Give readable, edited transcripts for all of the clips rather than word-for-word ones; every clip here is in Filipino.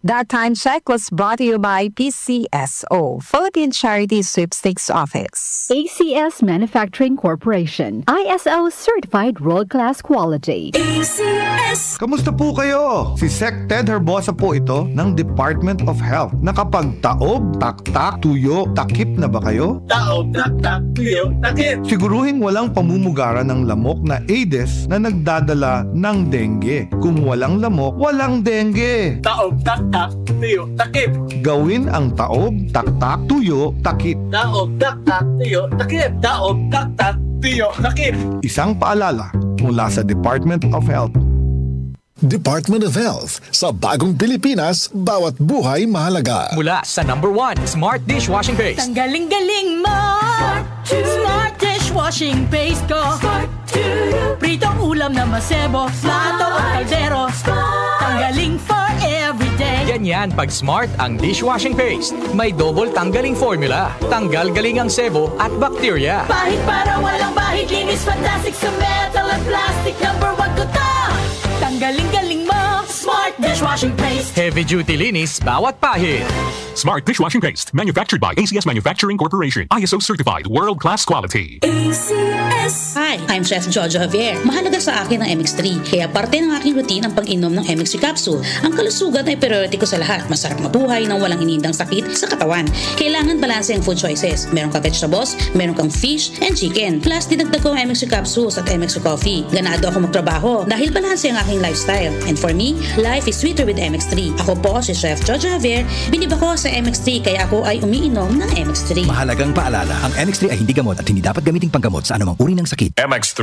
That Time Check was brought to you by PCSO, Philippine Charity Sweepstakes Office. ACS Manufacturing Corporation, ISO Certified World-Class Quality. ACS! Kamusta po kayo? Si Sec Ted Herbosa po ito ng Department of Health. Nakapagtaob, taktak, tuyo, takip na ba kayo? Taob, taktak, tuyo, takip! Siguruhing walang pamumugaran ng lamok na Aedes na nagdadala ng dengue. Kung walang lamok, walang dengue. Taob, taktak, tuyo, takip! Gawin ang taob, taktak, tuyo, takip. Taob, taktak, tuyo, takip! Taob, taktak, tuyo, takip! Isang paalala mula sa Department of Health. Department of Health. Sa bagong Pilipinas, bawat buhay mahalaga. Mula sa #1 Smart Dishwashing Paste. Ang galing-galing mo! Smart Dishwashing Paste ko! Pritong ulam na masebo, plato o kaldero. Tanggaling for everyday. Ganyan pag Smart ang dishwashing paste. May double tanggaling formula. Tanggal galing ang sebo at bakterya. Bahid para walang bahid, linis fantastic sa metal at plastic. #1 ko to! Tanggaling-galing mo, Smart Dishwashing Paste. Heavy duty linis bawat pahid. Smart Dishwashing Paste, manufactured by ACS Manufacturing Corporation. ISO certified, world-class quality. ACS! Hi, I'm Chef Jojo Javier. Mahalaga sa akin ang MX3, kaya parte ng aking routine ang pag-inom ng MX3 capsule. Ang kalusugan ay priority ko sa lahat. Masarap mabuhay nang walang inindang sakit sa katawan. Kailangan balanse ang food choices. Meron kang vegetables, meron kang fish and chicken. Plus, dinagdag ko ang MX3 capsules at MX3 coffee. Ganado ako magtrabaho dahil balanse ang aking lifestyle. And for me, life is sweeter with MX3. Ako po si Chef Jojo Javier. Binib ako sa MX3 kaya ako ay umiinom ng MX3. Mahalagang paalala, ang MX3 ay hindi gamot at hindi dapat gamiting panggamot sa anumang uri ng sakit. MX3.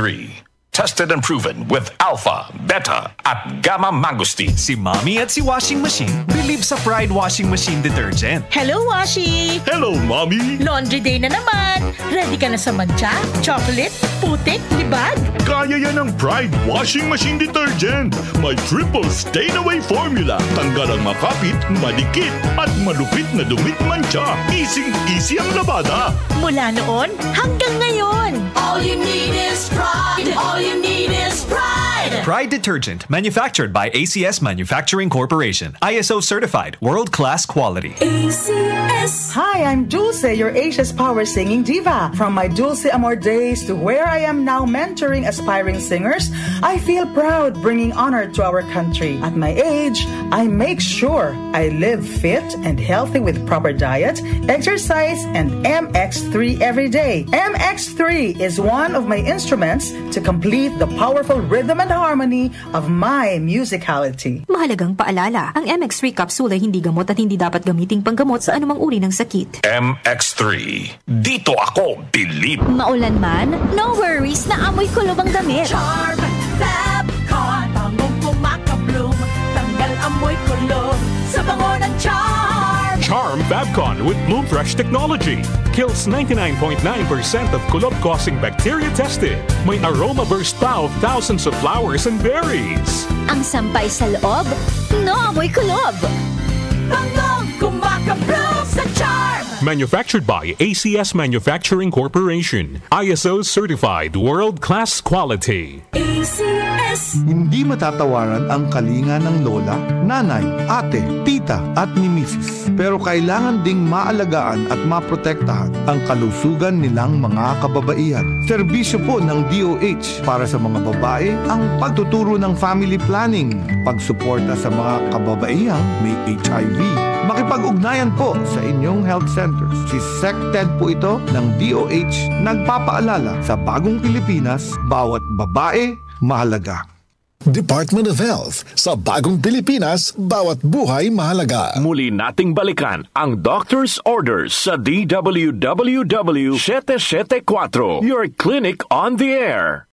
Tested and proven with alpha, beta, at gamma mangosteen. Si Mommy at si Washing Machine believe sa Pride Washing Machine Detergent. Hello, Washi! Hello, Mommy! Laundry day na naman! Ready ka na sa mancha, chocolate, putik, libag? Kaya yan ang Pride Washing Machine Detergent. May triple stain-away formula. Tanggal ang makapit, madikit, at malupit na dumit mancha. Easy ang labada. Mula noon hanggang ngayon. All you need is pride. All you need is pride. Pride Detergent, manufactured by ACS Manufacturing Corporation. ISO certified, world-class quality. ACS! Hi, I'm Dulce, your Asia's Power Singing Diva. From my Dulce Amor days to where I am now mentoring aspiring singers, I feel proud bringing honor to our country. At my age, I make sure I live fit and healthy with proper diet, exercise, and MX3 every day. MX3 is one of my instruments to complete the powerful rhythm and harmony of my musicality. Mahalagang paalala, ang MX3 capsule ay hindi gamot at hindi dapat gamiting panggamot sa anumang uri ng sakit. MX3. Dito ako believe. Maulan man, no worries na amoy kulob ang damit. Charm, Fabcon, bangong kumakabloom, tanggal amoy kulob sa bango ng Charm. Charm Fabcon with Bloom Fresh technology. Kills 99.9% of kulob-causing bacteria tested. May aroma burst pa of thousands of flowers and berries. Ang sampay sa loob, no amoy kulob. Bangong kumakabloom sa Charm. Manufactured by ACS Manufacturing Corporation. ISO certified, world-class quality. ACS! Hindi matatawaran ang kalinga ng lola, nanay, ate, tita at ni misis. Pero kailangan ding maalagaan at maprotektahan ang kalusugan nilang mga kababaihan. Serbisyo po ng DOH para sa mga babae ang pagtuturo ng family planning, pagsuporta sa mga kababaihang may HIV. Makipag-ugnayan po sa inyong health centers. Si Sec Ted po ito ng DOH nagpapaalala sa bagong Pilipinas, bawat babae mahalaga. Department of Health. Sa bagong Pilipinas, bawat buhay mahalaga. Muli nating balikan ang doctor's orders sa DWWW 774, your clinic on the air.